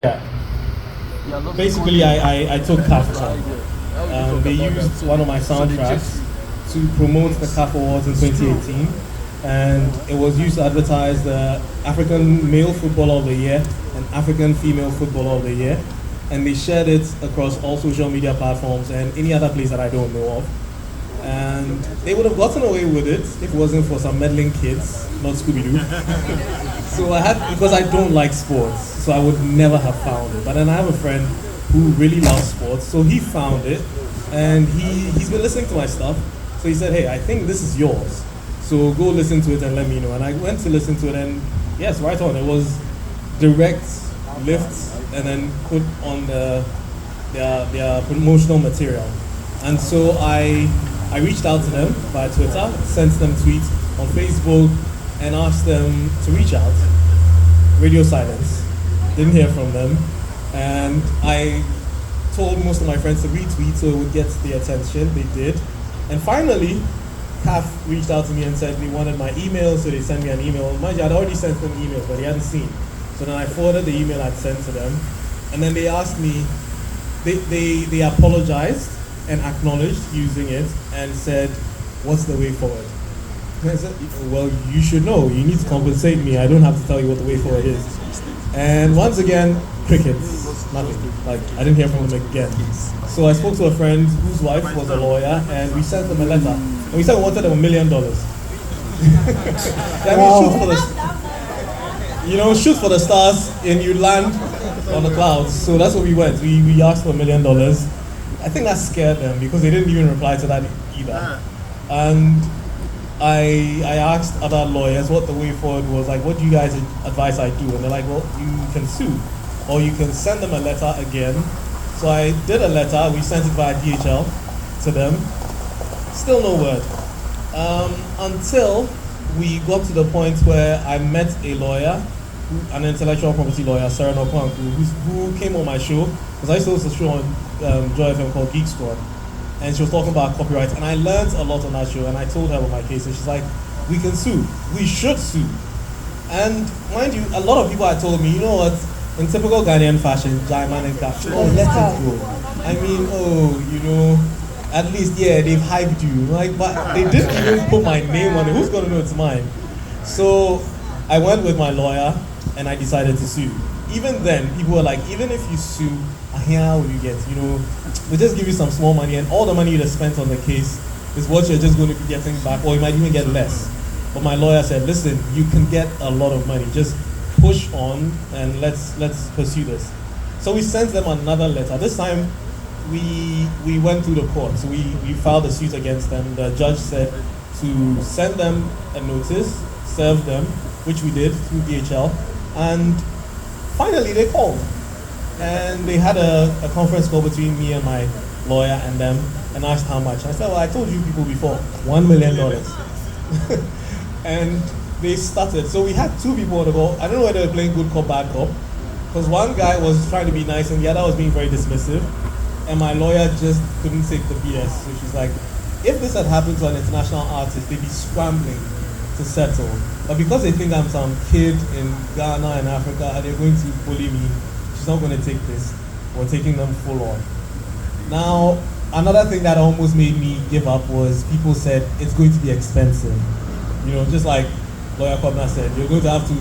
Yeah. Basically, I took CAF on. They used one of my soundtracks to promote the CAF Awards in 2018, and it was used to advertise the African Male Footballer of the Year and African Female Footballer of the Year, and they shared it across all social media platforms and any other place that I don't know of. And they would have gotten away with it if it wasn't for some meddling kids, not Scooby Doo. So I had, because I don't like sports, so I would never have found it. But then I have a friend who really loves sports, so he found it, and he's been listening to my stuff. So he said, "Hey, I think this is yours. So go listen to it and let me know." And I went to listen to it, and yes, right on. It was direct lifts and then put on their promotional material. And so I reached out to them via Twitter, sent them tweets on Facebook, and asked them to reach out. Radio silence. Didn't hear from them. And I told most of my friends to retweet so it would get their attention. They did. And finally, CAF reached out to me and said they wanted my email, so they sent me an email. Mind you, I'd already sent them emails, but they hadn't seen. So then I forwarded the email I'd sent to them. And then they asked me, they apologized and acknowledged using it and said, "What's the way forward?" And I said, "Well, you should know. You need to compensate me. I don't have to tell you what the way forward is." And once again, crickets. Nothing. Like, I didn't hear from them again. So I spoke to a friend whose wife was a lawyer, and we sent them a letter. And we said we wanted them $1 million. I mean, shoot for the stars and you land on the clouds. So that's what we went. We asked for $1 million. I think that scared them because they didn't even reply to that either. And I asked other lawyers what the way forward was, like, what do you guys advise I do? And they're like, well, you can sue, or you can send them a letter again. So I did a letter, we sent it via DHL to them. Still no word. Until we got to the point where I met a lawyer, an intellectual property lawyer, Sarah Nokwanku, who came on my show, because I used to host a show on Joy FM called Geek Squad. And she was talking about copyright, and I learned a lot on that show, and I told her about my case, and she's like, we can sue, we should sue. And mind you, a lot of people had told me, you know what, in typical Ghanaian fashion, Jaiman and Kaf, oh, let it go. I mean, at least, yeah, they've hyped you, like, but they didn't even put my name on it. Who's gonna know it's mine? So I went with my lawyer, and I decided to sue. Even then, people were like, even if you sue, how will you get? They just give you some small money, and all the money you spent on the case is what you're just going to be getting back, or you might even get less. But my lawyer said, listen, you can get a lot of money. Just push on, and let's pursue this. So we sent them another letter. This time, we went through the court. So we filed a suit against them. The judge said to send them a notice, serve them, which we did through DHL, and finally they called. And they had a conference call between me and my lawyer and them, and asked how much. I said, well, I told you people before, $1 million. And they started. So we had two people on the call. I don't know whether they were playing good cop, bad cop, because one guy was trying to be nice and the other was being very dismissive. And my lawyer just couldn't take the BS. So she's like, if this had happened to an international artist, they'd be scrambling to settle. But because they think I'm some kid in Ghana and Africa, and they're going to bully me, she's not going to take this. We're taking them full on. Now, another thing that almost made me give up was people said it's going to be expensive. Just like Lawyer Kobna said, you're going to have to